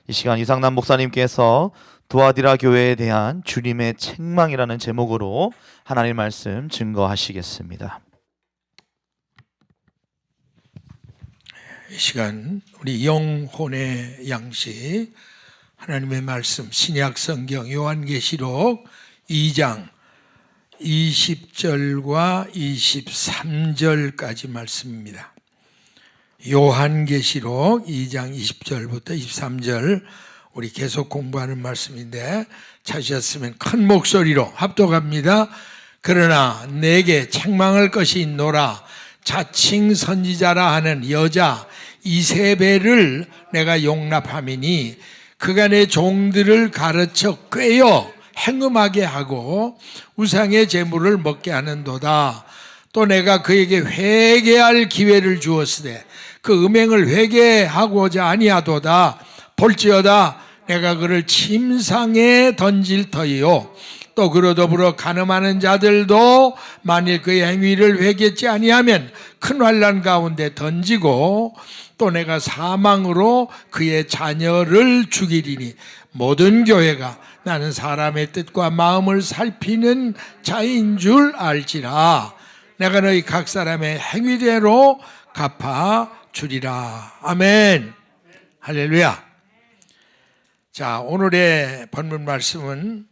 이 시간 이상남 목사님께서 두아디라 교회에 대한 주님의 책망이라는 제목으로 하나님 말씀 증거하시겠습니다. 이 시간 우리 영혼의 양식 하나님의 말씀 신약 성경 요한계시록 2장 20절과 23절까지 말씀입니다. 요한계시록 2장 20절부터 23절 우리 계속 공부하는 말씀인데 찾으셨으면 큰 목소리로 합독합니다. 그러나 내게 책망할 것이 있노라. 자칭 선지자라 하는 여자 이세벨을 내가 용납함이니 그가 내 종들을 가르쳐 꿰어 행음하게 하고 우상의 제물을 먹게 하는도다. 또 내가 그에게 회개할 기회를 주었으되 그 음행을 회개하고자 아니하도다. 볼지어다 내가 그를 침상에 던질 터이요 또 그로 더불어 간음하는 자들도 만일 그의 행위를 회개치 아니하면 큰 환난 가운데 던지고 또 내가 사망으로 그의 자녀를 죽이리니 모든 교회가 나는 사람의 뜻과 마음을 살피는 자인 줄 알지라. 내가 너희 각 사람의 행위대로 갚아 주리라. 아멘. 할렐루야. 자, 오늘의 본문 말씀은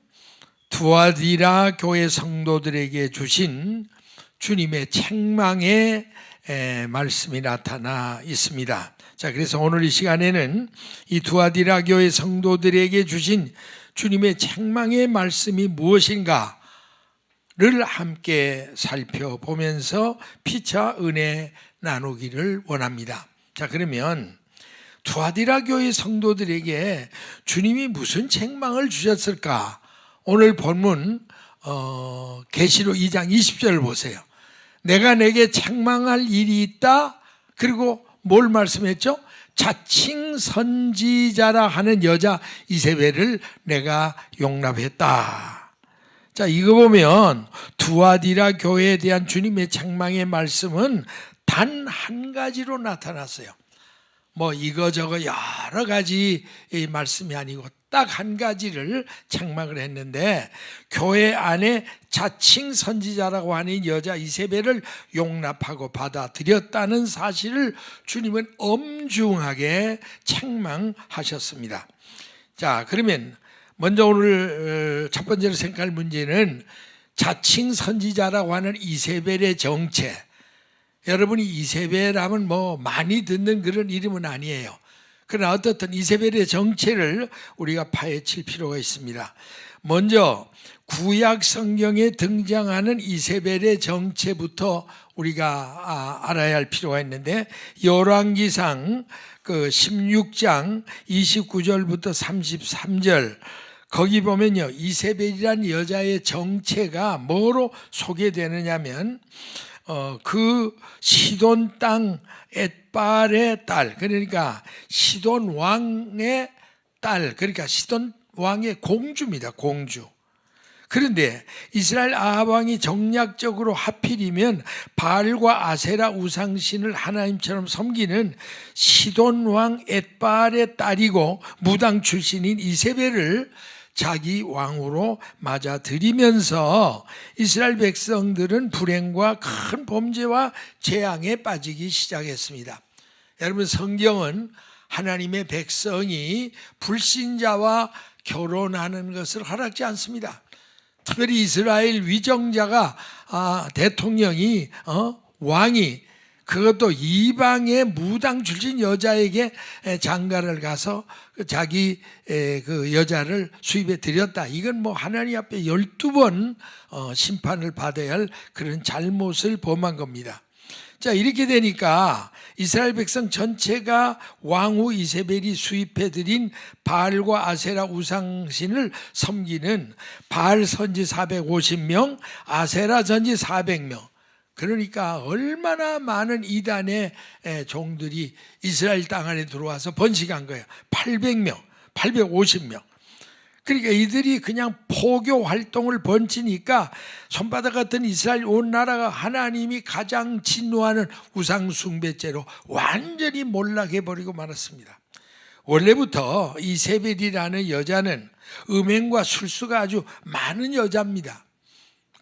두아디라 교회 성도들에게 주신 주님의 책망의 말씀이 나타나 있습니다. 자, 그래서 오늘 이 시간에는 이 두아디라 교회 성도들에게 주신 주님의 책망의 말씀이 무엇인가를 함께 살펴보면서 피차 은혜 나누기를 원합니다. 자, 그러면 두아디라 교회 성도들에게 주님이 무슨 책망을 주셨을까? 오늘 본문 계시록 2장 20절을 보세요. 내가 내게 책망할 일이 있다. 그리고 뭘 말씀했죠? 자칭 선지자라 하는 여자 이세벨을 내가 용납했다. 자, 이거 보면 두아디라 교회에 대한 주님의 책망의 말씀은 단 한 가지로 나타났어요. 뭐 이거저거 여러 가지 말씀이 아니고 딱 한 가지를 책망을 했는데 교회 안에 자칭 선지자라고 하는 여자 이세벨을 용납하고 받아들였다는 사실을 주님은 엄중하게 책망하셨습니다. 자, 그러면 먼저 오늘 첫 번째로 생각할 문제는 자칭 선지자라고 하는 이세벨의 정체. 여러분이 이세벨 하면 뭐 많이 듣는 그런 이름은 아니에요. 그러나 어떻든 이세벨의 정체를 우리가 파헤칠 필요가 있습니다. 먼저 구약 성경에 등장하는 이세벨의 정체부터 우리가 알아야 할 필요가 있는데 열왕기상 그 16장 29절부터 33절 거기 보면요, 이세벨이라는 여자의 정체가 뭐로 소개되느냐면 그 시돈 땅 엣발의 딸, 그러니까 시돈 왕의 딸, 그러니까 시돈 왕의 공주입니다. 공주. 그런데 이스라엘 아합 왕이 정략적으로 하필이면 바알과 아세라 우상신을 하나님처럼 섬기는 시돈 왕 엣발의 딸이고 무당 출신인 이세벨을 자기 왕으로 맞아들이면서 이스라엘 백성들은 불행과 큰 범죄와 재앙에 빠지기 시작했습니다. 여러분, 성경은 하나님의 백성이 불신자와 결혼하는 것을 허락지 않습니다. 특별히 이스라엘 위정자가 대통령이 왕이 그것도 이방의 무당 출신 여자에게 장가를 가서 자기 그 여자를 수입해 드렸다. 이건 뭐 하나님 앞에 12번 심판을 받아야 할 그런 잘못을 범한 겁니다. 자, 이렇게 되니까 이스라엘 백성 전체가 왕후 이세벨이 수입해 드린 바알과 아세라 우상신을 섬기는 바알 선지 450명, 아세라 선지 400명. 그러니까 얼마나 많은 이단의 종들이 이스라엘 땅 안에 들어와서 번식한 거예요. 800명, 850명. 그러니까 이들이 그냥 포교 활동을 번지니까 손바닥 같은 이스라엘 온 나라가 하나님이 가장 진노하는 우상 숭배죄로 완전히 몰락해버리고 말았습니다. 원래부터 이세벨이라는 여자는 음행과 술수가 아주 많은 여자입니다.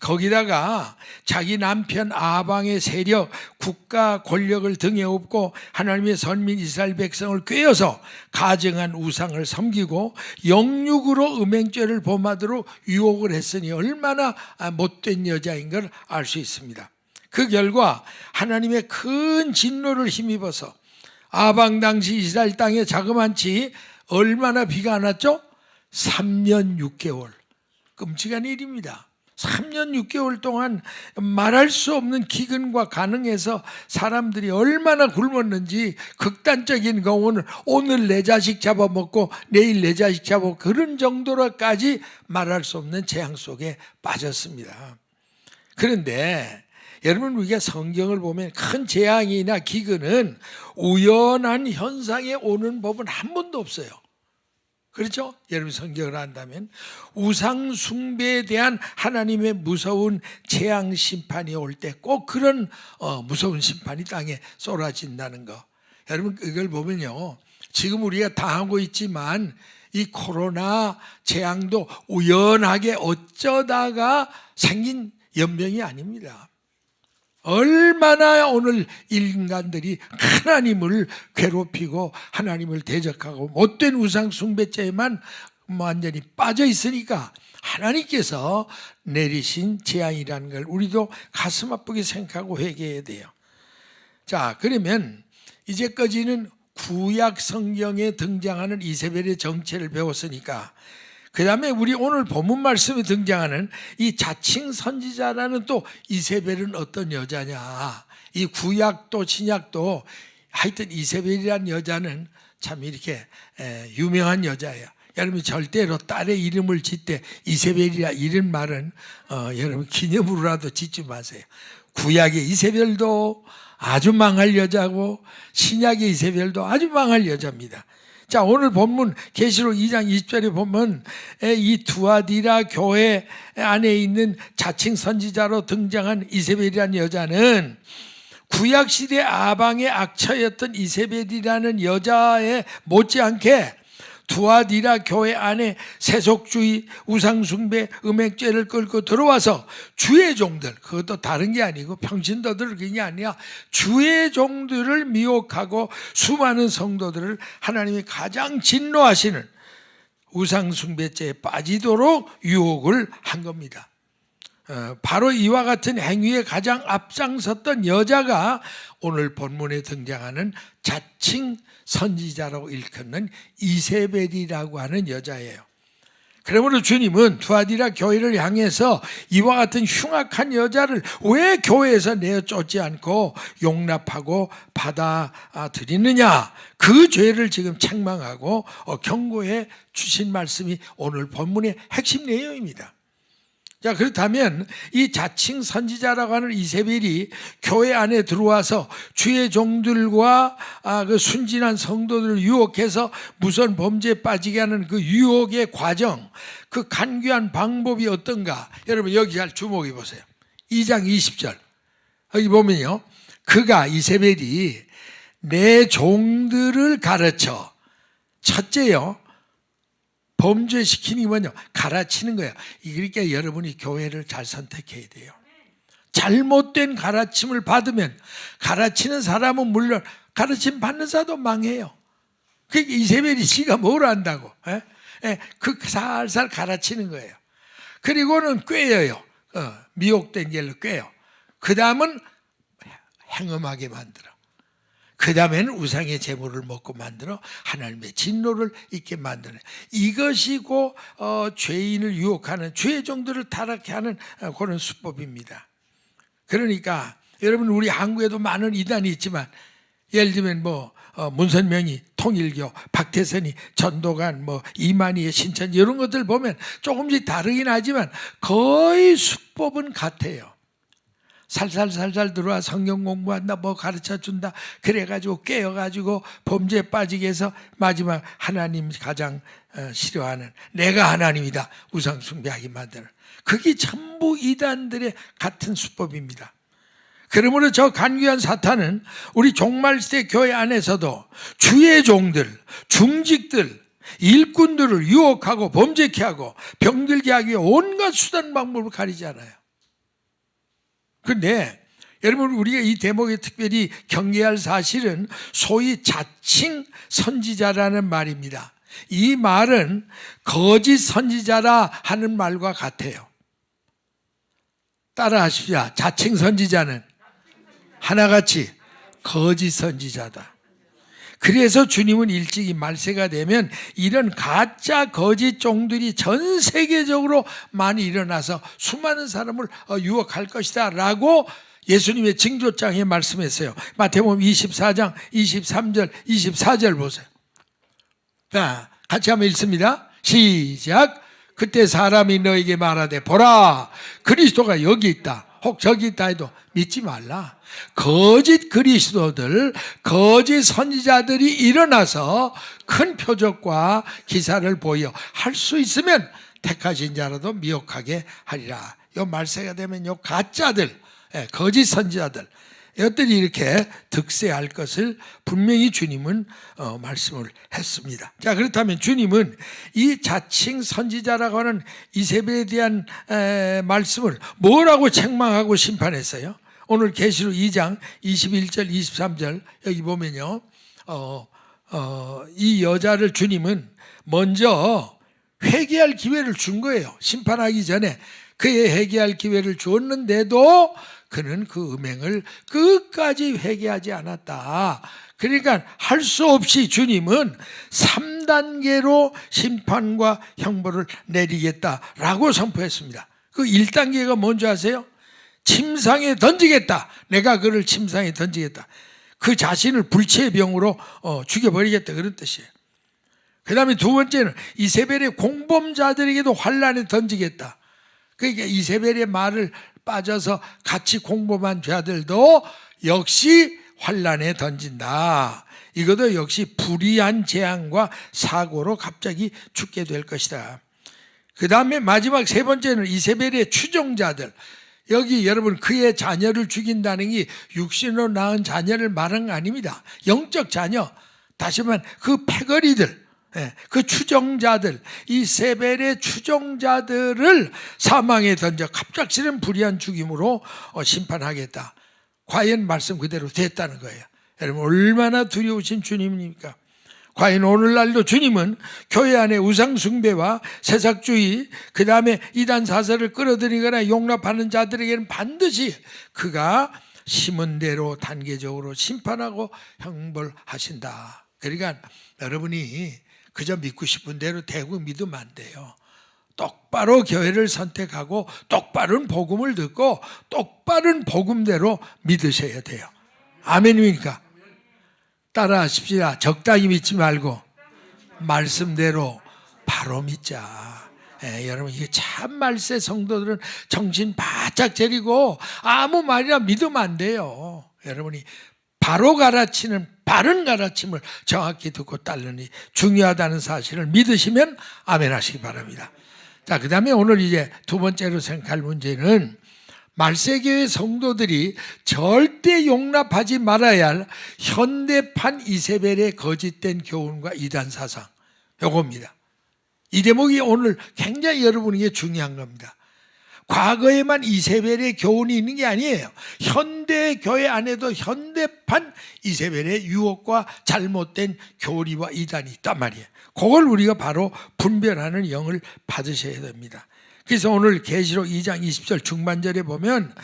거기다가 자기 남편 아방의 세력, 국가 권력을 등에 업고 하나님의 선민 이스라엘 백성을 꾀어서 가증한 우상을 섬기고 영육으로 음행죄를 범하도록 유혹을 했으니 얼마나 못된 여자인 걸 알 수 있습니다. 그 결과 하나님의 큰 진노를 힘입어서 아방 당시 이스라엘 땅에 자그만치 얼마나 비가 안 왔죠? 3년 6개월. 끔찍한 일입니다. 3년 6개월 동안 말할 수 없는 기근과 가능해서 사람들이 얼마나 굶었는지, 극단적인 경우는 오늘 내 자식 잡아먹고 내일 내 자식 잡아먹고 그런 정도로까지 말할 수 없는 재앙 속에 빠졌습니다. 그런데 여러분, 우리가 성경을 보면 큰 재앙이나 기근은 우연한 현상에 오는 법은 한 번도 없어요. 그렇죠? 여러분 성경을 안다면 우상 숭배에 대한 하나님의 무서운 재앙 심판이 올 때 꼭 그런 무서운 심판이 땅에 쏟아진다는 거. 여러분 이걸 보면요, 지금 우리가 당하고 있지만 이 코로나 재앙도 우연하게 어쩌다가 생긴 연병이 아닙니다. 얼마나 오늘 인간들이 하나님을 괴롭히고 하나님을 대적하고 못된 우상 숭배죄에만 완전히 빠져 있으니까 하나님께서 내리신 재앙이라는 걸 우리도 가슴 아프게 생각하고 회개해야 돼요. 자, 그러면 이제까지는 구약 성경에 등장하는 이세벨의 정체를 배웠으니까 그 다음에 우리 오늘 본문 말씀에 등장하는 이 자칭 선지자라는 또 이세벨은 어떤 여자냐. 이 구약도 신약도 하여튼 이세벨이라는 여자는 참 이렇게 유명한 여자예요. 여러분 절대로 딸의 이름을 짓되 이세벨이라 이런 말은 여러분 기념으로라도 짓지 마세요. 구약의 이세벨도 아주 망할 여자고 신약의 이세벨도 아주 망할 여자입니다. 자, 오늘 본문 계시록 2장 20절에 보면 이 두아디라 교회 안에 있는 자칭 선지자로 등장한 이세벨이라는 여자는 구약시대 아방의 악처였던 이세벨이라는 여자에 못지않게 두아디라 교회 안에 세속주의, 우상숭배, 음행죄를 끌고 들어와서 주의 종들, 그것도 다른 게 아니고 평신도들 그게 아니야, 주의 종들을 미혹하고 수많은 성도들을 하나님이 가장 진노하시는 우상숭배죄에 빠지도록 유혹을 한 겁니다. 바로 이와 같은 행위에 가장 앞장섰던 여자가 오늘 본문에 등장하는 자칭 선지자라고 일컫는 이세벨이라고 하는 여자예요. 그러므로 주님은 두아디라 교회를 향해서 이와 같은 흉악한 여자를 왜 교회에서 내어 쫓지 않고 용납하고 받아들이느냐, 그 죄를 지금 책망하고 경고해 주신 말씀이 오늘 본문의 핵심 내용입니다. 자, 그렇다면 이 자칭 선지자라고 하는 이세벨이 교회 안에 들어와서 주의 종들과 그 순진한 성도들을 유혹해서 무슨 범죄에 빠지게 하는 그 유혹의 과정, 그 간교한 방법이 어떤가? 여러분 여기 잘 주목해 보세요. 2장 20절 여기 보면요, 그가 이세벨이 내 종들을 가르쳐, 첫째요, 범죄시키는 게 뭐냐? 가르치는 거예요. 그러니까 여러분이 교회를 잘 선택해야 돼요. 잘못된 가르침을 받으면 가르치는 사람은 물론 가르침 받는 사도 망해요. 그러니까 이세벨이 지가 뭘 안다고? 그 살살 가르치는 거예요. 그리고는 꾀어요. 미혹된 길로 꾀어. 그 다음은 행음하게 만들어. 그 다음에는 우상의 제물을 먹고 만들어 하나님의 진노를 잊게 만드는, 이것이고 죄인을 유혹하는, 죄의 종들을 타락케 하는 그런 수법입니다. 그러니까 여러분 우리 한국에도 많은 이단이 있지만 예를 들면 문선명이 통일교, 박태선이 전도관, 이만희의 신천 이런 것들 보면 조금씩 다르긴 하지만 거의 수법은 같아요. 살살 들어와 성경 공부한다, 가르쳐준다, 그래가지고 깨어가지고 범죄에 빠지게 해서 마지막 하나님 가장 싫어하는 내가 하나님이다 우상 숭배하게 만드는, 그게 전부 이단들의 같은 수법입니다. 그러므로 저 간귀한 사탄은 우리 종말시대 교회 안에서도 주의 종들, 중직들, 일꾼들을 유혹하고 범죄케 하고 병들게 하기 위해 온갖 수단 방법을 가리지 않아요. 그런데 여러분, 우리가 이 대목에 특별히 경계할 사실은 소위 자칭 선지자라는 말입니다. 이 말은 거짓 선지자라 하는 말과 같아요. 따라 하십시오. 자칭 선지자는 하나같이 거짓 선지자다. 그래서 주님은 일찍이 말세가 되면 이런 가짜 거짓 종들이 전 세계적으로 많이 일어나서 수많은 사람을 유혹할 것이다 라고 예수님의 징조장에 말씀했어요. 마태복음 24장 23절 24절 보세요. 자, 같이 한번 읽습니다. 시작. 그때 사람이 너에게 말하되 보라, 그리스도가 여기 있다, 혹 저기 있다 해도 믿지 말라. 거짓 그리스도들, 거짓 선지자들이 일어나서 큰 표적과 기사를 보여 할 수 있으면 택하신 자라도 미혹하게 하리라. 요 말세가 되면 요 가짜들, 거짓 선지자들, 이것들이 이렇게 득세할 것을 분명히 주님은 말씀을 했습니다. 자, 그렇다면 주님은 이 자칭 선지자라고 하는 이세벨에 대한 말씀을 뭐라고 책망하고 심판했어요? 오늘 계시록 2장 21절 23절 여기 보면요, 이 여자를 주님은 먼저 회개할 기회를 준 거예요. 심판하기 전에 그의 회개할 기회를 주었는데도 그는 그 음행을 끝까지 회개하지 않았다. 그러니까 할 수 없이 주님은 3단계로 심판과 형벌을 내리겠다라고 선포했습니다. 그 1단계가 뭔지 아세요? 침상에 던지겠다. 내가 그를 침상에 던지겠다. 그 자신을 불치의 병으로 죽여버리겠다, 그런 뜻이에요. 그 다음에 두 번째는 이세벨의 공범자들에게도 환란에 던지겠다. 그러니까 이세벨의 말을 빠져서 같이 공범한 자들도 역시 환란에 던진다. 이것도 역시 불의한 재앙과 사고로 갑자기 죽게 될 것이다. 그 다음에 마지막 세 번째는 이세벨의 추종자들. 여기 여러분, 그의 자녀를 죽인다는 게 육신으로 낳은 자녀를 말한 거 아닙니다. 영적 자녀, 다시 말하면 그 패거리들, 그 추종자들, 이세벨의 추종자들을 사망에 던져 갑작스런 불의한 죽임으로 심판하겠다. 과연 말씀 그대로 됐다는 거예요. 여러분, 얼마나 두려우신 주님입니까? 과연 오늘날도 주님은 교회 안에 우상숭배와 세삭주의, 그 다음에 이단 사설을 끌어들이거나 용납하는 자들에게는 반드시 그가 심은 대로 단계적으로 심판하고 형벌하신다. 그러니까 여러분이 그저 믿고 싶은 대로 대고 믿으면 안 돼요. 똑바로 교회를 선택하고 똑바른 복음을 듣고 똑바른 복음대로 믿으셔야 돼요. 아멘입니까? 따라 하십시다. 적당히 믿지 말고 말씀대로 바로 믿자. 여러분, 이게 참 말세 성도들은 정신 바짝 차리고 아무 말이나 믿으면 안 돼요. 여러분이 바로 가르치는 바른 가르침을 정확히 듣고 따르니 중요하다는 사실을 믿으시면 아멘 하시기 바랍니다. 자, 그 다음에 오늘 이제 두 번째로 생각할 문제는 말세교회 성도들이 절대 용납하지 말아야 할 현대판 이세벨의 거짓된 교훈과 이단 사상, 요겁니다. 이 대목이 오늘 굉장히 여러분에게 중요한 겁니다. 과거에만 이세벨의 교훈이 있는 게 아니에요. 현대 교회 안에도 현대판 이세벨의 유혹과 잘못된 교리와 이단이 있단 말이에요. 그걸 우리가 바로 분별하는 영을 받으셔야 됩니다. 그래서 오늘 계시록 2장 20절 중반절에 보면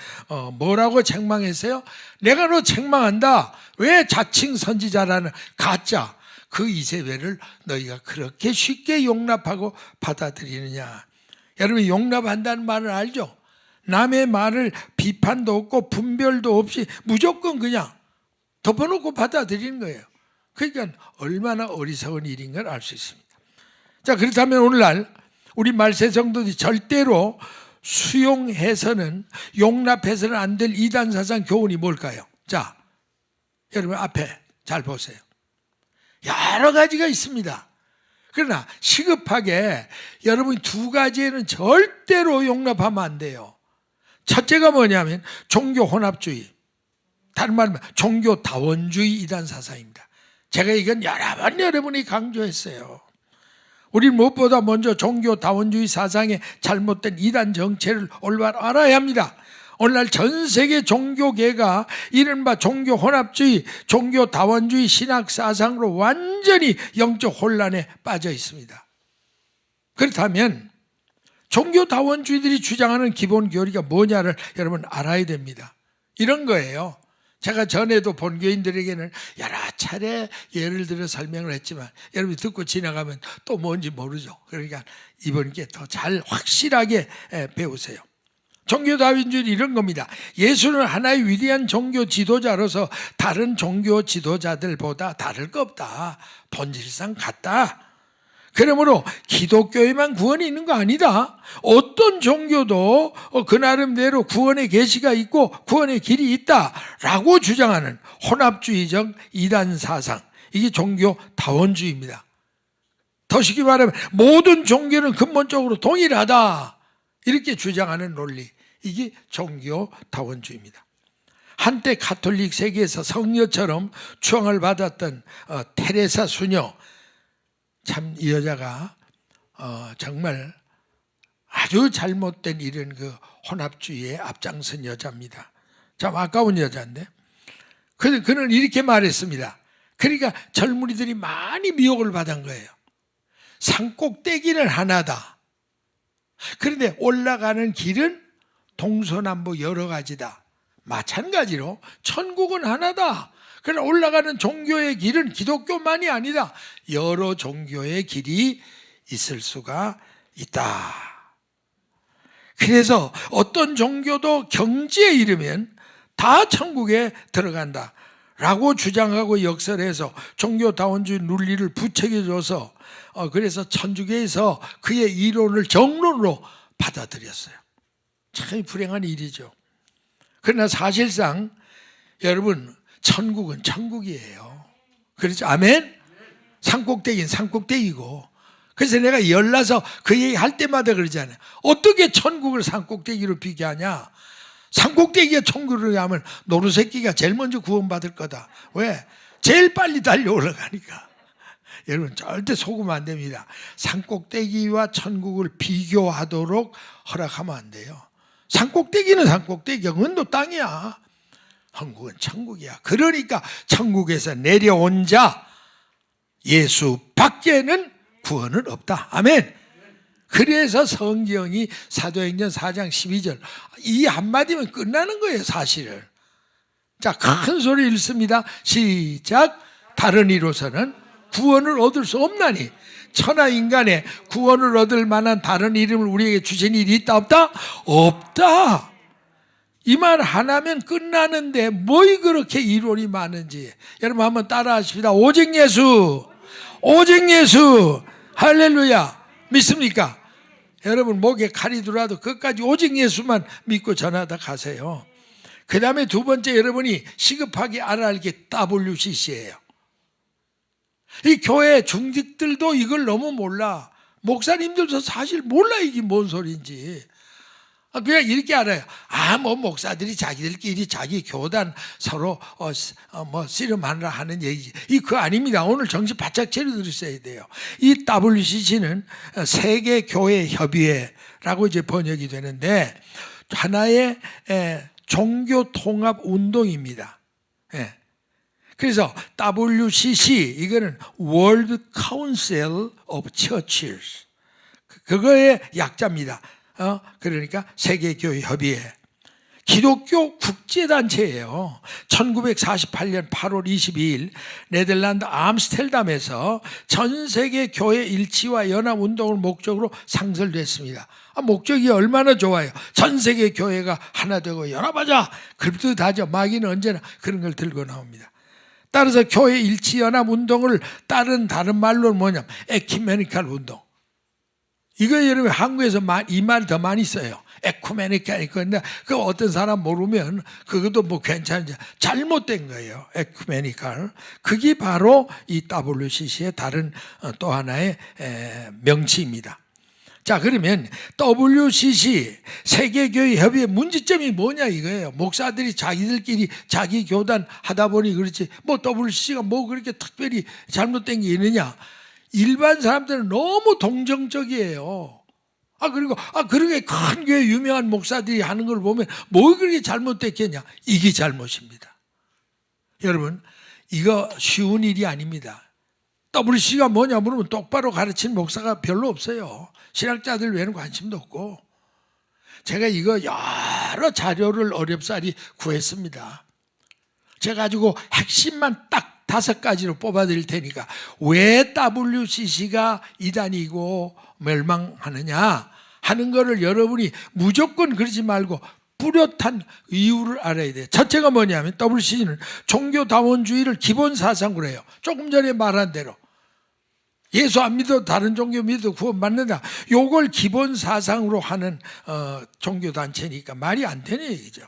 뭐라고 책망했어요? 내가 너 책망한다. 왜 자칭 선지자라는 가짜 그 이세벨을 너희가 그렇게 쉽게 용납하고 받아들이느냐. 여러분, 용납한다는 말을 알죠? 남의 말을 비판도 없고 분별도 없이 무조건 그냥 덮어놓고 받아들이는 거예요. 그러니까 얼마나 어리석은 일인 걸 알 수 있습니다. 자, 그렇다면 오늘날 우리 말세 성도들이 절대로 수용해서는, 용납해서는 안 될 이단 사상 교훈이 뭘까요? 자, 여러분 앞에 잘 보세요. 여러 가지가 있습니다. 그러나 시급하게 여러분이 두 가지에는 절대로 용납하면 안 돼요. 첫째가 뭐냐면 종교 혼합주의. 다른 말로 종교 다원주의 이단 사상입니다. 제가 이건 여러 번 여러분이 강조했어요. 우리 무엇보다 먼저 종교 다원주의 사상의 잘못된 이단 정체를 올바로 알아야 합니다. 오늘날 전 세계 종교계가 이른바 종교 혼합주의, 종교 다원주의 신학 사상으로 완전히 영적 혼란에 빠져 있습니다. 그렇다면 종교 다원주의들이 주장하는 기본 교리가 뭐냐를 여러분 알아야 됩니다. 이런 거예요. 제가 전에도 본교인들에게는 여러 차례 예를 들어 설명을 했지만 여러분이 듣고 지나가면 또 뭔지 모르죠. 그러니까 이번께 더 잘 확실하게 배우세요. 종교 다원주의는 이런 겁니다. 예수는 하나의 위대한 종교 지도자로서 다른 종교 지도자들보다 다를 거 없다. 본질상 같다. 그러므로 기독교에만 구원이 있는 거 아니다. 어떤 종교도 그 나름대로 구원의 계시가 있고 구원의 길이 있다라고 주장하는 혼합주의적 이단 사상. 이게 종교 다원주의입니다. 더 쉽게 말하면 모든 종교는 근본적으로 동일하다. 이렇게 주장하는 논리. 이게 종교 다원주의입니다. 한때 가톨릭 세계에서 성녀처럼 추앙을 받았던 테레사 수녀, 참 이 여자가 정말 아주 잘못된 이런 그 혼합주의에 앞장선 여자입니다. 참 아까운 여자인데 그는 이렇게 말했습니다. 그러니까 젊은이들이 많이 미혹을 받은 거예요. 산꼭대기는 하나다. 그런데 올라가는 길은 동서남북 여러 가지다. 마찬가지로 천국은 하나다. 그러나 올라가는 종교의 길은 기독교만이 아니다. 여러 종교의 길이 있을 수가 있다. 그래서 어떤 종교도 경지에 이르면 다 천국에 들어간다 라고 주장하고 역설해서 종교다원주의 논리를 부추겨줘서 그래서 천주교에서 그의 이론을 정론으로 받아들였어요. 참 불행한 일이죠. 그러나 사실상 여러분 천국은 천국이에요. 그렇죠? 아멘? 산꼭대기는 산꼭대기고. 그래서 내가 열나서 그 얘기 할 때마다 그러잖아요. 어떻게 천국을 산꼭대기로 비교하냐? 산꼭대기가 천국으로 하면 노루새끼가 제일 먼저 구원받을 거다. 왜? 제일 빨리 달려 올라가니까. 여러분 절대 속으면 안 됩니다. 산꼭대기와 천국을 비교하도록 허락하면 안 돼요. 산꼭대기는 산꼭대기야. 그건 또 땅이야. 한국은 천국이야. 그러니까 천국에서 내려온 자 예수 밖에는 구원은 없다. 아멘. 그래서 성경이 사도행전 4장 12절 이 한마디면 끝나는 거예요. 사실은. 자, 큰 소리 읽습니다. 시작. 다른 이로서는 구원을 얻을 수 없나니 천하 인간의 구원을 얻을 만한 다른 이름을 우리에게 주신 일이 있다 없다? 없다. 이 말 하나면 끝나는데 뭐이 그렇게 이론이 많은지 여러분 한번 따라 하십시다. 오직 예수, 오직 예수. 할렐루야. 믿습니까? 여러분 목에 칼이 들어와도 끝까지 오직 예수만 믿고 전하다 가세요. 그 다음에 두 번째 여러분이 시급하게 알아야 할 게 WCC예요. 이 교회 중직들도 이걸 너무 몰라. 목사님들도 사실 몰라 이게 뭔 소리인지. 그냥 이렇게 알아요. 뭐 목사들이 자기들끼리 자기 교단 서로 씨름하느라 하는 얘기지. 그거 아닙니다. 오늘 정신 바짝 차려 들으셔야 돼요. 이 WCC는 세계교회협의회라고 이제 번역이 되는데 하나의 종교 통합 운동입니다. 그래서 WCC 이거는 World Council of Churches 그거의 약자입니다. 그러니까 세계교회협의회 기독교 국제단체예요. 1948년 8월 22일 네덜란드 암스테르담에서 전 세계 교회 일치와 연합운동을 목적으로 상설됐습니다. 목적이 얼마나 좋아요. 전 세계 교회가 하나 되고 연합하자. 그럴듯하죠. 마귀는 언제나 그런 걸 들고 나옵니다. 따라서 교회 일치 연합운동을 다른 말로는 뭐냐면 에큐메니칼 운동. 이거 여러분 한국에서 이 말 더 많이 써요. 에쿠메니칼. 근데 그 어떤 사람 모르면 그것도 뭐 괜찮은지 잘못된 거예요. 에쿠메니칼. 그게 바로 이 WCC의 다른 또 하나의 명치입니다. 자, 그러면 WCC 세계교회 협의회 문제점이 뭐냐 이거예요. 목사들이 자기들끼리 자기 교단 하다 보니 그렇지 뭐 WCC가 뭐 그렇게 특별히 잘못된 게 있느냐. 일반 사람들은 너무 동정적이에요. 그리고 그렇게 큰 교회 유명한 목사들이 하는 걸 보면 뭐 그렇게 잘못됐겠냐. 이게 잘못입니다. 여러분, 이거 쉬운 일이 아닙니다. WCC가 뭐냐 물으면 똑바로 가르친 목사가 별로 없어요. 신학자들 외에는 관심도 없고. 제가 이거 여러 자료를 어렵사리 구했습니다. 제가 가지고 핵심만 딱 5가지로 뽑아드릴 테니까 왜 WCC가 이단이고 멸망하느냐 하는 거를 여러분이 무조건 그러지 말고 뚜렷한 이유를 알아야 돼요. 첫째가 뭐냐면 WCC는 종교다원주의를 기본 사상으로 해요. 조금 전에 말한 대로 예수 안 믿어도 다른 종교 믿어도 구원받는다. 요걸 기본 사상으로 하는 종교단체니까 말이 안 되는 얘기죠.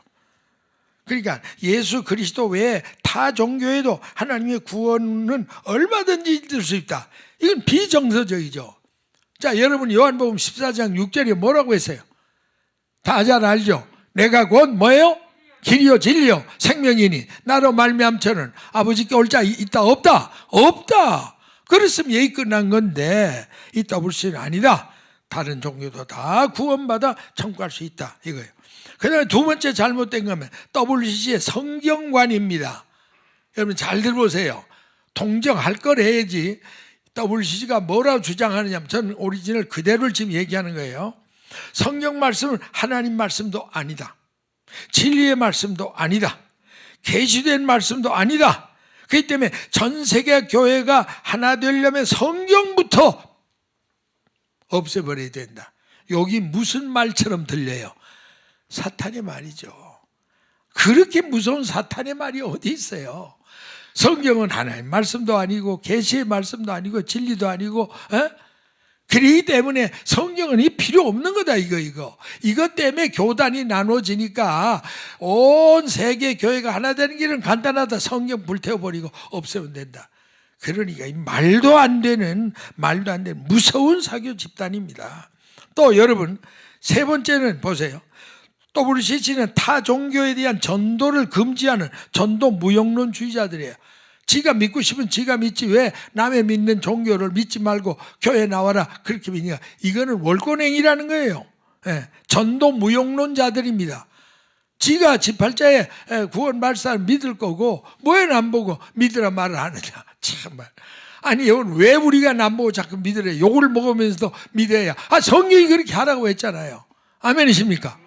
그러니까 예수 그리스도 외에 타 종교에도 하나님의 구원은 얼마든지 있을 수 있다. 이건 비정서적이죠. 자, 여러분 요한복음 14장 6절에 뭐라고 했어요? 다 잘 알죠? 내가 곧 뭐예요? 길이요 진리요 생명이니 나로 말미암처는 아버지께 올 자 있다 없다? 없다. 그랬으면 얘기 끝난 건데 이 WCC는 아니다. 다른 종교도 다 구원받아 천국할 수 있다 이거예요. 그 다음에 두 번째 잘못된 거면 WCC의 성경관입니다. 여러분 잘 들어보세요. 동정할 걸 해야지. WCC가 뭐라고 주장하느냐, 저는 오리지널 그대로를 지금 얘기하는 거예요. 성경 말씀은 하나님 말씀도 아니다. 진리의 말씀도 아니다. 계시된 말씀도 아니다. 그렇기 때문에 전 세계 교회가 하나 되려면 성경부터 없애버려야 된다. 여기 무슨 말처럼 들려요? 사탄의 말이죠. 그렇게 무서운 사탄의 말이 어디 있어요? 성경은 하나님 말씀도 아니고 계시의 말씀도 아니고 진리도 아니고 그렇기 때문에 성경은 이 필요 없는 거다 이것 때문에 교단이 나눠지니까 온 세계 교회가 하나 되는 길은 간단하다. 성경 불태워버리고 없애면 된다. 그러니까 이 말도 안 되는 무서운 사교 집단입니다. 또 여러분 세 번째는 보세요. WCC는 타 종교에 대한 전도를 금지하는 전도 무용론주의자들이에요. 지가 믿고 싶으면 지가 믿지 왜 남의 믿는 종교를 믿지 말고 교회 나와라 그렇게 믿냐. 이거는 월권행위라는 거예요. 전도 무용론자들입니다. 지가 지팔자에 구원말사를 믿을 거고 뭐에 안 보고 믿으라 말을 하느냐. 참말. 아니 이건 왜 우리가 안 보고 자꾸 믿으래. 욕을 먹으면서도 믿어야. 성경이 그렇게 하라고 했잖아요. 아멘이십니까?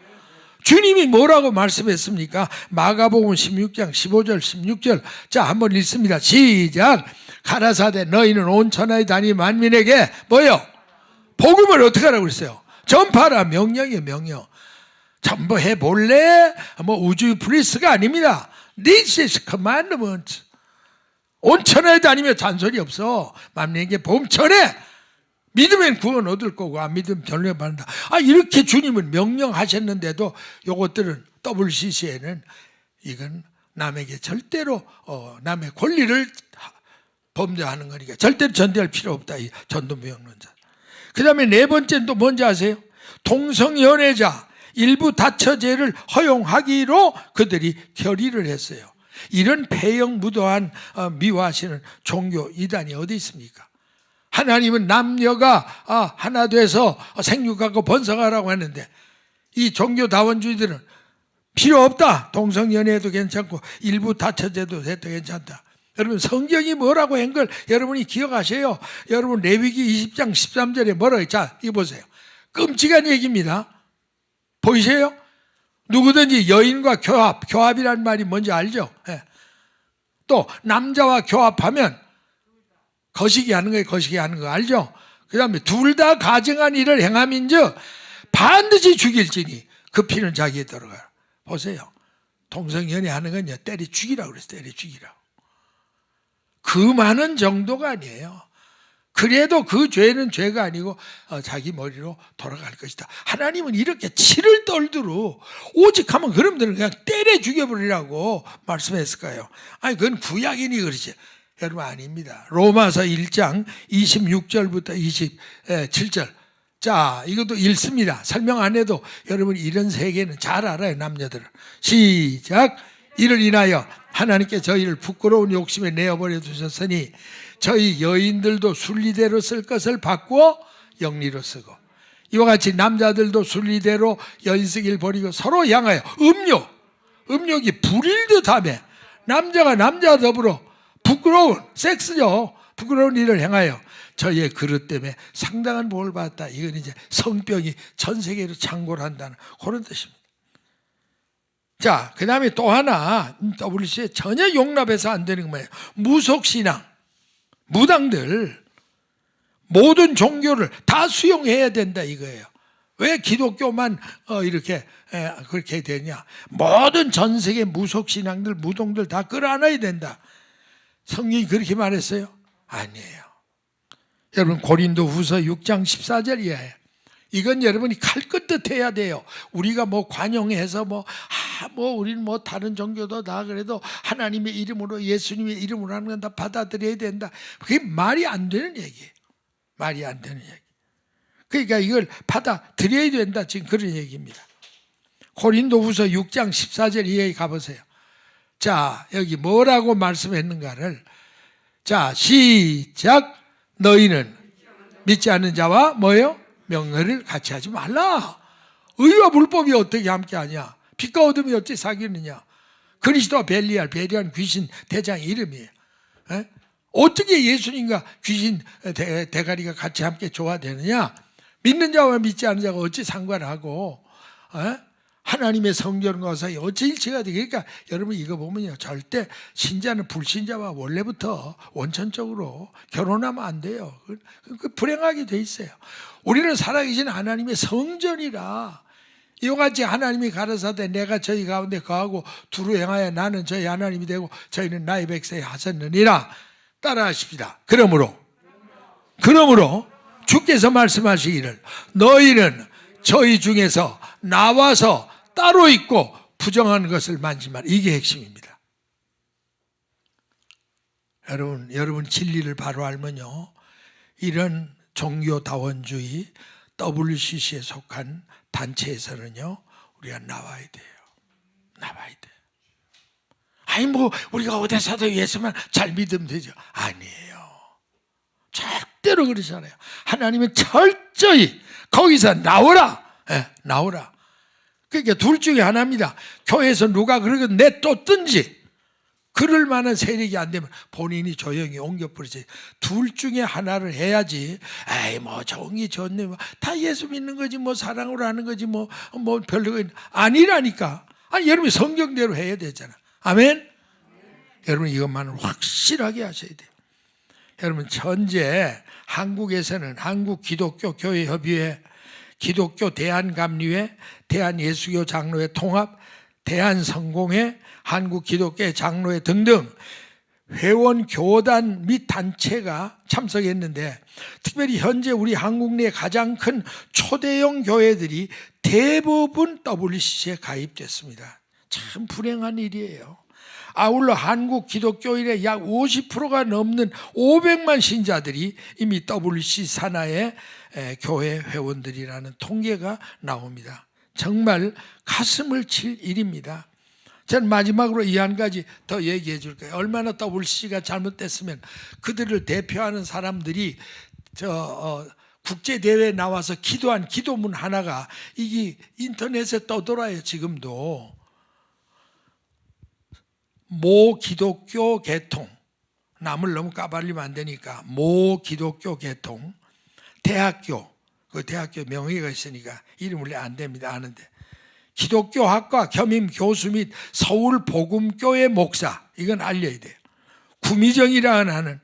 주님이 뭐라고 말씀했습니까? 마가복음 16장 15절 16절. 자, 한번 읽습니다. 시작. 가라사대 너희는 온 천하에 다니 만민에게 뭐요? 복음을 어떻게 하라고 그랬어요? 전파하라. 명령이에요. 명령. 전부해 볼래? 우주의 프리스가 아닙니다. This is commandment. 온 천하에 다니며 잔소리 없어. 만민에게 복음 전해. 믿으면 구원 얻을 거고 안 믿으면 변론에 받는다. 이렇게 주님은 명령하셨는데도 이것들은 WCC에는 이건 남에게 절대로 남의 권리를 범죄하는 거니까 절대로 전대할 필요 없다. 이 전도무용론자. 그 다음에 네 번째는 또 뭔지 아세요? 동성연애자 일부 다처제를 허용하기로 그들이 결의를 했어요. 이런 폐영무도한 미화하시는 종교 이단이 어디 있습니까? 하나님은 남녀가 하나 돼서 생육하고 번성하라고 하는데 이 종교다원주의들은 필요 없다. 동성연애도 괜찮고 일부 다처제도 해도 괜찮다. 여러분 성경이 뭐라고 한 걸 여러분이 기억하세요. 여러분 레위기 20장 13절에 뭐라고 자 이거 보세요. 끔찍한 얘기입니다. 보이세요? 누구든지 여인과 교합이라는 말이 뭔지 알죠? 또 남자와 교합하면 거시기 하는 거예요. 거시기 하는 거 알죠? 그 다음에 둘 다 가증한 일을 행함인즉 반드시 죽일지니 그 피는 자기에 들어가요. 보세요. 동성연애 하는 건요 때려 죽이라고 그랬어요. 때려 죽이라고. 그 많은 정도가 아니에요. 그래도 그 죄는 죄가 아니고 자기 머리로 돌아갈 것이다. 하나님은 이렇게 치를 떨도록 오직 하면 그놈들은 그냥 때려 죽여버리라고 말씀했을까요? 그건 구약이니 그러지. 여러분 아닙니다. 로마서 1장 26절부터 27절 자, 이것도 읽습니다. 설명 안 해도 여러분 이런 세계는 잘 알아요, 남녀들은. 시작. 이를 인하여 하나님께 저희를 부끄러운 욕심에 내어버려 두셨으니 저희 여인들도 순리대로 쓸 것을 바꾸어 영리로 쓰고, 이와 같이 남자들도 순리대로 연식을 버리고 서로 향하여 음욕이 불일 듯하며 남자가 남자 더불어 부끄러운 섹스죠. 부끄러운 일을 행하여 저희의 그릇 때문에 상당한 복을 받았다. 이건 이제 성병이 전 세계로 창궐 한다는 그런 뜻입니다. 자, 그 다음에 또 하나 WC에 전혀 용납해서 안 되는 거 뭐예요? 무속신앙, 무당들 모든 종교를 다 수용해야 된다 이거예요. 왜 기독교만 이렇게 그렇게 되냐? 모든 전 세계 무속신앙들, 무당들 다 끌어안아야 된다. 성경이 그렇게 말했어요? 아니에요. 여러분 고린도 후서 6장 14절 이하에 이건 여러분이 칼끝듯 해야 돼요. 우리가 뭐 관용해서 우리는 뭐 다른 종교도 다 그래도 하나님의 이름으로 예수님의 이름으로 하는 건 다 받아들여야 된다. 그게 말이 안 되는 얘기예요. 말이 안 되는 얘기. 그러니까 이걸 받아들여야 된다. 지금 그런 얘기입니다. 고린도 후서 6장 14절 이하에 가보세요. 자, 여기 뭐라고 말씀했는가를, 자, 시작. 너희는 믿지 않는 자와 뭐예요? 명예를 같이 하지 말라. 의와 불법이 어떻게 함께 하냐? 빛과 어둠이 어찌 사귀느냐? 그리스도와 벨리알, 벨리알 귀신 대장 이름이에요. 에? 어떻게 예수님과 귀신 대가리가 같이 함께 조화되느냐? 믿는 자와 믿지 않는 자가 어찌 상관하고, 하나님의 성전과 사이 어찌 일치가 돼? 그러니까 여러분 이거 보면요, 절대 신자는 불신자와 원래부터 원천적으로 결혼하면 안 돼요. 그 불행하게 돼 있어요. 우리는 살아계신 하나님의 성전이라, 이와 같이 하나님이 가라사대 내가 저희 가운데 거하고 두루 행하여 나는 저희 하나님이 되고 저희는 나의 백성이 하셨느니라. 따라하십시다. 그러므로 주께서 말씀하시기를 너희는 저희 중에서 나와서 따로 있고 부정한 것을 만지 마라. 이게 핵심입니다. 여러분 진리를 바로 알면요, 이런 종교다원주의 WCC에 속한 단체에서는요, 우리가 나와야 돼요. 나와야 돼요. 아니 뭐 우리가 어디서도 예수만 잘 믿으면 되죠. 아니에요. 절대로 그러지 않아요. 하나님은 철저히 거기서 나오라. 나오라. 그러니까 둘 중에 하나입니다. 교회에서 누가 그렇게 내쫓든지 그럴 만한 세력이 안 되면 본인이 조용히 옮겨버리지. 둘 중에 하나를 해야지. 에이 뭐 정이 좋네, 다 예수 믿는 거지, 뭐 사랑으로 하는 거지, 뭐 별로 아니라니까. 아니 여러분이 성경대로 해야 되잖아. 아멘. 여러분 이것만은 확실하게 하셔야 돼요. 여러분 현재 한국에서는 한국기독교교회협의회, 기독교 대한감리회, 대한예수교 장로회 통합, 대한성공회, 한국기독교 장로회 등등 회원 교단 및 단체가 참석했는데, 특별히 현재 우리 한국 내 가장 큰 초대형 교회들이 대부분 WCC에 가입됐습니다. 참 불행한 일이에요. 아울러 한국 기독교인의 약 50%가 넘는 500만 신자들이 이미 WCC 산하의 교회 회원들이라는 통계가 나옵니다. 정말 가슴을 칠 일입니다. 저는 마지막으로 이 한 가지 더 얘기해 줄 거예요. 얼마나 WCC가 잘못됐으면 그들을 대표하는 사람들이 국제대회에 나와서 기도한 기도문 하나가 이게 인터넷에 떠돌아요. 지금도 모 기독교 계통, 남을 너무 까발리면 안 되니까 모 기독교 계통 대학교, 그 대학교 명의가 있으니까 이름을 내 안 됩니다. 아는데 기독교학과 겸임 교수 및 서울복음교회 목사, 이건 알려야 돼요. 구미정이라는 하는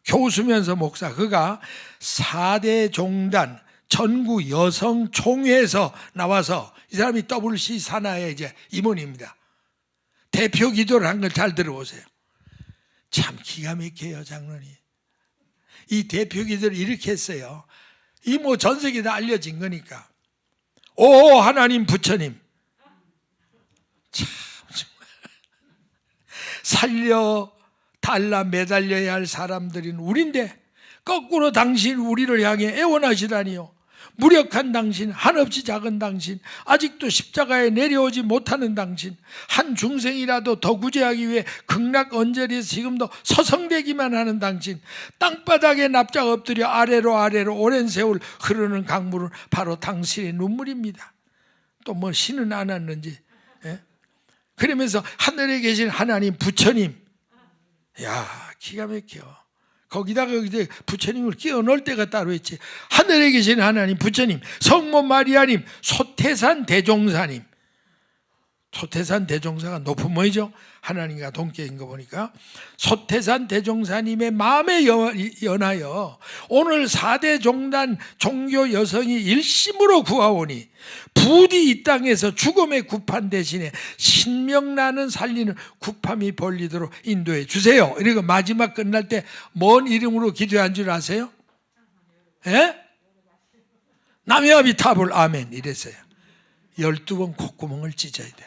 교수면서 목사, 그가 4대 종단 전국 여성 총회에서 나와서, 이 사람이 WCC 산하의 이제 임원입니다. 대표 기도를 한 걸 잘 들어보세요. 참 기가 막혀요, 장로님. 이 대표 기도를 이렇게 했어요. 이 뭐 전 세계에 다 알려진 거니까. 오 하나님 부처님, 참 살려 달라 매달려야 할 사람들인 우린데 거꾸로 당신 우리를 향해 애원하시다니요. 무력한 당신, 한없이 작은 당신, 아직도 십자가에 내려오지 못하는 당신, 한 중생이라도 더 구제하기 위해 극락언저리에서 지금도 서성대기만 하는 당신, 땅바닥에 납작 엎드려 아래로 오랜 세월 흐르는 강물은 바로 당신의 눈물입니다. 또 뭐 신은 안 왔는지. 예? 그러면서 하늘에 계신 하나님 부처님, 야 기가 막혀. 거기다가 이제 부처님을 끼워 넣을 때가 따로 있지. 하늘에 계신 하나님 부처님, 성모 마리아님, 소태산 대종사님. 소태산 대종사가 높은 뭐이죠? 하나님과 동격인 거 보니까 소태산 대종사님의 마음에 연하여 오늘 4대 종단 종교 여성이 일심으로 구하오니 부디 이 땅에서 죽음의 구판 대신에 신명나는 살리는 구판이 벌리도록 인도해 주세요. 그리고 마지막 끝날 때 뭔 이름으로 기도한 줄 아세요? 예? 남야비타불 아멘 이랬어요. 12번 콧구멍을 찢어야 돼.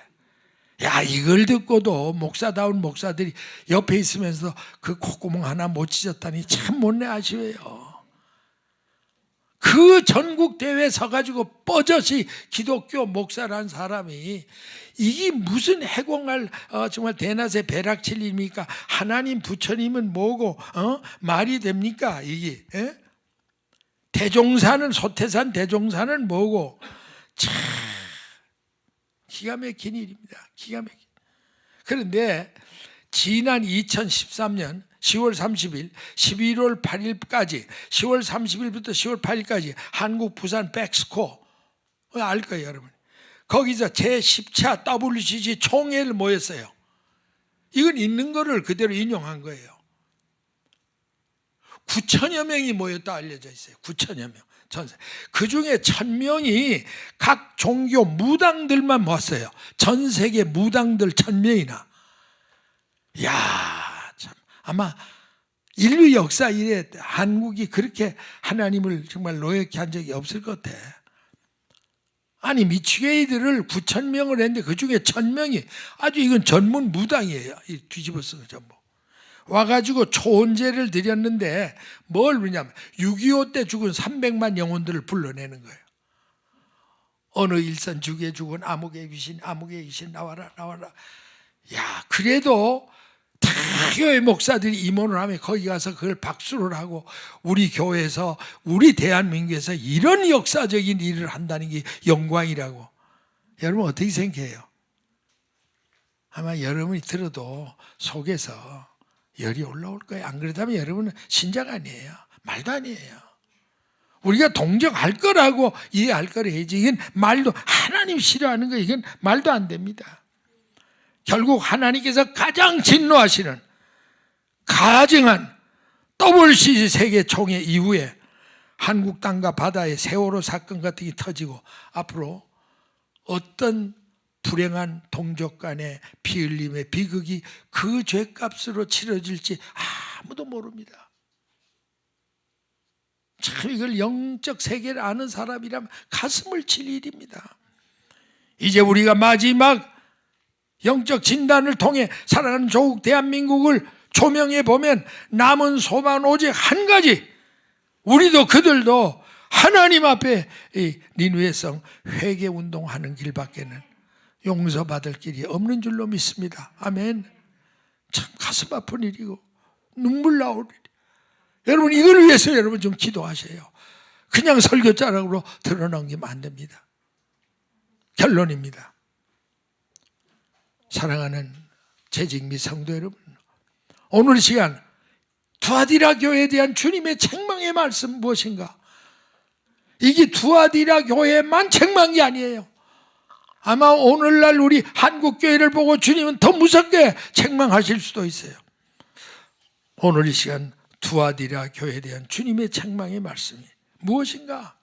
야, 이걸 듣고도 목사다운 목사들이 옆에 있으면서 그 콧구멍 하나 못 찢었다니 참 못내 아쉬워요. 그 전국 대회에 서가지고 뻐젓이 기독교 목사라는 사람이 이게 무슨 해공할 정말 대낮에 벼락칠 일입니까? 하나님 부처님은 뭐고 말이 됩니까? 이게 대종사는 소태산 대종사는 뭐고 참 기가 막힌 일입니다. 기가 막힌. 그런데 지난 2013년 10월 30일, 11월 8일까지 10월 30일부터 10월 8일까지 한국 부산 백스코 알 거예요, 여러분. 거기서 제10차 WCG 총회를 모였어요. 이건 있는 거를 그대로 인용한 거예요. 9천여 명이 모였다 알려져 있어요. 9천여 명. 전세. 그 중에 1,000명이 각 종교 무당들만 모았어요. 전 세계 무당들 1,000명이나. 이야, 참. 아마 인류 역사 이래 한국이 그렇게 하나님을 정말 노예케 한 적이 없을 것 같아. 아니, 미치게이들을 9,000명을 했는데 그 중에 1,000명이 아주 이건 전문 무당이에요. 뒤집어 쓰는 전부. 와가지고 초원제를 드렸는데 뭘 그러냐면 6.25 때 죽은 300만 영혼들을 불러내는 거예요. 어느 일선 죽에 죽은 암흑의 귀신 나와라. 야, 그래도 다 교회 목사들이 임원을 하면 거기 가서 그걸 박수를 하고 우리 교회에서 우리 대한민국에서 이런 역사적인 일을 한다는 게 영광이라고. 여러분 어떻게 생각해요? 아마 여러분이 들어도 속에서 열이 올라올 거예요. 안 그렇다면 여러분은 신자가 아니에요. 말도 아니에요. 우리가 동정할 거라고 이해할 거라 해야지. 이건 말도 하나님 싫어하는 거 이건 말도 안 됩니다. 결국 하나님께서 가장 진노하시는 가증한 WCG 세계 총회 이후에 한국 땅과 바다의 세월호 사건 같은 게 터지고 앞으로 어떤 불행한 동족 간의 피 흘림의 비극이 그 죄값으로 치러질지 아무도 모릅니다. 참 이걸 영적 세계를 아는 사람이라면 가슴을 칠 일입니다. 이제 우리가 마지막 영적 진단을 통해 살아가는 조국 대한민국을 조명해 보면 남은 소망은 오직 한 가지. 우리도 그들도 하나님 앞에 이 니느웨성 회개 운동하는 길밖에는 용서받을 길이 없는 줄로 믿습니다. 아멘. 참 가슴 아픈 일이고 눈물 나올 일이. 여러분 이걸 위해서 여러분 좀 기도하세요. 그냥 설교자락으로 드러넘기면 안 됩니다. 결론입니다. 사랑하는 재직 및 성도 여러분, 오늘 시간 두아디라 교회에 대한 주님의 책망의 말씀 무엇인가? 이게 두아디라 교회만 책망이 아니에요. 아마 오늘날 우리 한국교회를 보고 주님은 더 무섭게 책망하실 수도 있어요. 오늘 이 시간 두아디라 교회에 대한 주님의 책망의 말씀이 무엇인가?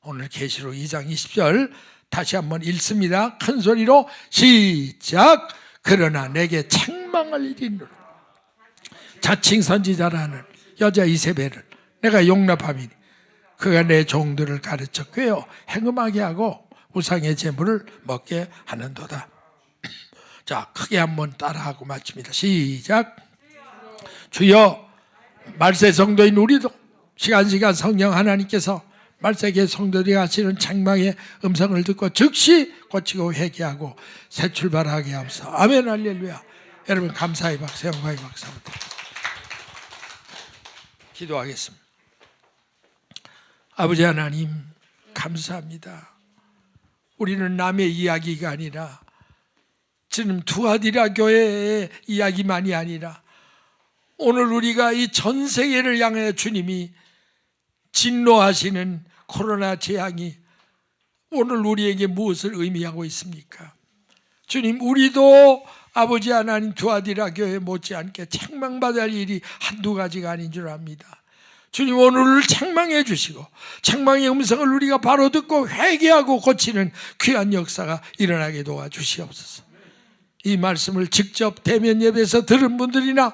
오늘 계시록 2장 20절 다시 한번 읽습니다. 큰 소리로 시작. 그러나 내게 책망할 일이 있노라. 자칭 선지자라는 여자 이세벨을 내가 용납함이니 그가 내 종들을 가르쳐 꿰어 행음하게 하고 우상의 제물을 먹게 하는도다. 자, 크게 한번 따라하고 마칩니다. 시작. 주여, 말세 성도인 우리도 시간 성령 하나님께서 말세계 성도들이 하시는 책망의 음성을 듣고 즉시 고치고 회개하고 새 출발하게 하옵소서. 아멘. 할렐루야. 여러분 감사의 박수, 영광의 박수 드립니다. 기도하겠습니다. 아버지 하나님 감사합니다. 우리는 남의 이야기가 아니라 지금 두아디라 교회의 이야기만이 아니라 오늘 우리가 이 전 세계를 향해 주님이 진노하시는 코로나 재앙이 오늘 우리에게 무엇을 의미하고 있습니까? 주님, 우리도 아버지 하나님 두아디라 교회 못지않게 책망받을 일이 한두 가지가 아닌 줄 압니다. 주님, 오늘을 책망해 주시고 책망의 음성을 우리가 바로 듣고 회개하고 고치는 귀한 역사가 일어나게 도와주시옵소서. 이 말씀을 직접 대면 예배에서 들은 분들이나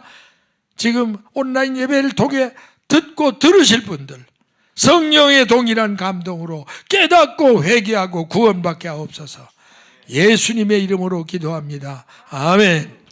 지금 온라인 예배를 통해 듣고 들으실 분들, 성령의 동일한 감동으로 깨닫고 회개하고 구원받게 하옵소서. 예수님의 이름으로 기도합니다. 아멘.